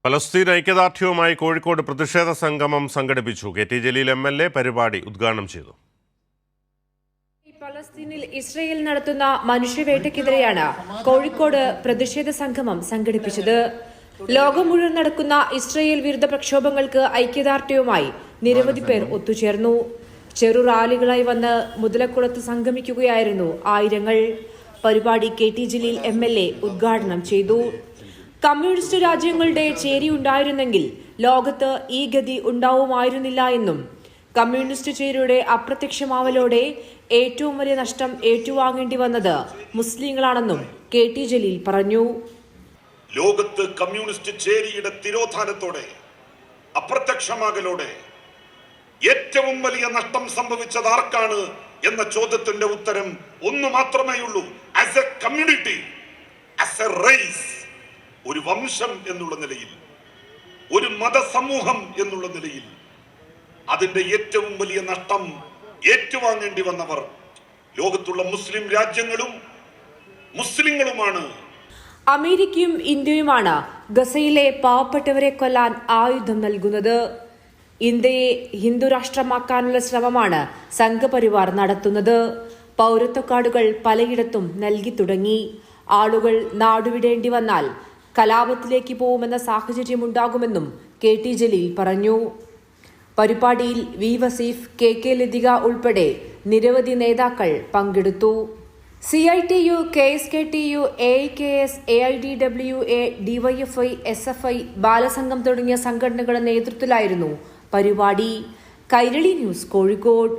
Palestine ഐക്യദാർഢ്യവുമായി Kozhikode പ്രതിഷേധ സംഗമം സംഘടിപ്പിച്ചു. കെ.ടി. ജലീൽ MLA പരിപാടി ഉദ്ഘാടനം ചെയ്തു. പലസ്തീനിൽ ഇസ്രയേൽ നടത്തുന്ന മനുഷ്യവേട്ടയ്ക്കെതിരെയാണ് കോഴിക്കോട് പ്രതിഷേധ സംഗമം സംഘടിപ്പിച്ചത്. ലോകം മുഴുവൻ നടക്കുന്ന ഇസ്രയേൽ വിരുദ്ധ പ്രക്ഷോഭങ്ങൾക്ക് ഐക്യദാർഢ്യവുമായി നിരവധി പേർ ഒത്തുചേർന്നു. ചെറു റാലികളായി വന്ന് മുതലക്കുളത്ത് സംഗമിക്കുകയായിരുന്നു ആയിരങ്ങൾ. പരിപാടി കെ.ടി. ജലീൽ MLA ഉദ്ഘാടനം ചെയ്തു. കമ്മ്യൂണിസ്റ്റ് രാജ്യങ്ങളുടെ ചേരിയുണ്ടായിരുന്നെങ്കിൽ ലോകത്ത് ഈ ഗതി ഉണ്ടാവുമായിരുന്നില്ല എന്നും കമ്മ്യൂണിസ്റ്റ് ചേരിയുടെ അപ്രത്യക്ഷമാവലോടെ ഏറ്റവും വലിയ നഷ്ടം ഏറ്റുവാങ്ങേണ്ടി വന്നത് മുസ്ലിങ്ങളാണെന്നും കെ.ടി. ജലീൽ പറഞ്ഞു. ലോകത്ത് കമ്മ്യൂണിസ്റ്റ് ചേരിയുടെ തിരോധാനത്തോടെ അപ്രത്യക്ഷമാകലോടെ ഏറ്റവും വലിയ നഷ്ടം സംഭവിച്ചത് ആർക്കാണ് എന്ന ചോദ്യത്തിന്റെ ഉത്തരം ഒന്ന് മാത്രമേയുള്ളൂ. As a community, as a race, ഒരു വംശം എന്നുള്ള നിലയിൽ, ഒരു മതസമൂഹം എന്നുള്ള നിലയിൽ അതിന്റെ ഏറ്റവും വലിയ നഷ്ടം ഏറ്റുവാങ്ങേണ്ടി വന്നവർ ലോകത്തുള്ള മുസ്ലിം രാജ്യങ്ങളും മുസ്ലിങ്ങളുമാണ്. അമേരിക്കയും ഇന്ത്യയുമാണ് ഗസയിലെ പാവപ്പെട്ടവരെ കൊല്ലാൻ ആയുധം നൽകുന്നത്. ഇന്ത്യയെ ഹിന്ദു രാഷ്ട്രമാക്കാനുള്ള ശ്രമമാണ് സംഘപരിവാർ നടത്തുന്നത്. പൗരത്വ കാർഡുകൾ പലയിടത്തും നൽകി തുടങ്ങി. ആളുകൾ നാടുവിടേണ്ടി വന്നാൽ കലാപത്തിലേക്ക് പോകുമെന്ന സാഹചര്യമുണ്ടാകുമെന്നും കെ.ടി. ജലീൽ പറഞ്ഞു. പരിപാടിയിൽ വി വസീഫ്, കെ ലതിക ഉൾപ്പെടെ നിരവധി നേതാക്കൾ പങ്കെടുത്തു. CITU, KSKTU, AIKS, AIDWA, DYFI, SFI, Balasangham തുടങ്ങിയ സംഘടനകളുടെ നേതൃത്വത്തിലായിരുന്നു പരിപാടി. കൈരളി ന്യൂസ്, കോഴിക്കോട്.